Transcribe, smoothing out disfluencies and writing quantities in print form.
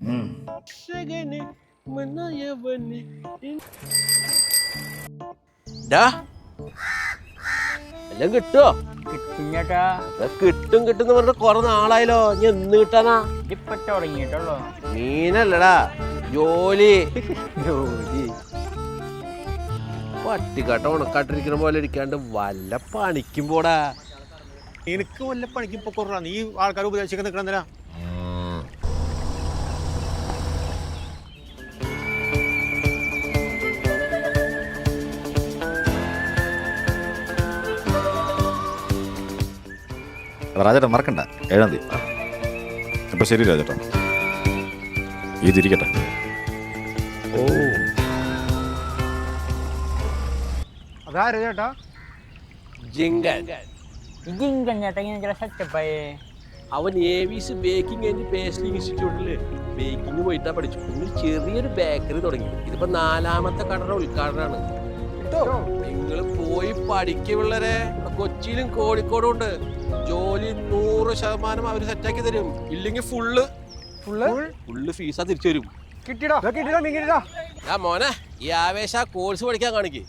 എല്ലാം കിട്ടുവോ? കിട്ടും ചേട്ടാ. കിട്ടും കിട്ടും പറഞ്ഞ കൊറേ നാളായല്ലോ. ഇനി എന്ന് കിട്ടാനാ? ഇപ്പൊ തുടങ്ങിയിട്ടുള്ളൂ. മീനല്ലടാ, ജോലി. ജോലി പട്ടിക്കാട്ട ഉണക്കാട്ടിരിക്കുന്ന പോലെ ഇരിക്കാണ്ട് വല്ല പണിക്കും പോടാ. എനിക്ക് വല്ല പണിക്കും പൊക്കോറാ. നീ ആൾക്കാർ ഉപദേശിക്കാൻ നിൽക്കണെന്തിനാ? രാജേട്ടാ മറക്കണ്ട, 7-ാം തീയതി. അപ്പൊ ശരി രാജേട്ടാ, ഇതിരിക്കട്ടെ. ഓ അതാരാ ചേട്ടാ? ജിങ്കൻ. ജിങ്കൻ ചേട്ടാ ഇങ്ങനെ സെറ്റപ്പായേ. അവൻ ഏവിസ് ബേക്കിംഗ് ആൻഡ് പേസ്റ്റിംഗ് ഇൻസ്റ്റിറ്റ്യൂട്ടില് ബേക്കിംഗ് പോയിട്ടാ പഠിച്ചു. പിന്നെ ചെറിയൊരു ബേക്കറി തുടങ്ങി. ഇതിപ്പോ 4ാമത്തെ കടയുടെ ഉദ്ഘാടനമാണ്. നിങ്ങൾ പോയി പഠിക്കുള്ളവരെ. കൊച്ചിയിലും കോഴിക്കോടും ഉണ്ട്. ജോലി 100% അവര് സെറ്റാക്കി തരും. ഇല്ലെങ്കിൽ ഫുള്ള് ഫീസാ തിരിച്ചു തരും. കിട്ടിടാ മോനെ ഈ ആവേശ കോഴ്സ് പഠിക്കാൻ കാണിക്ക്.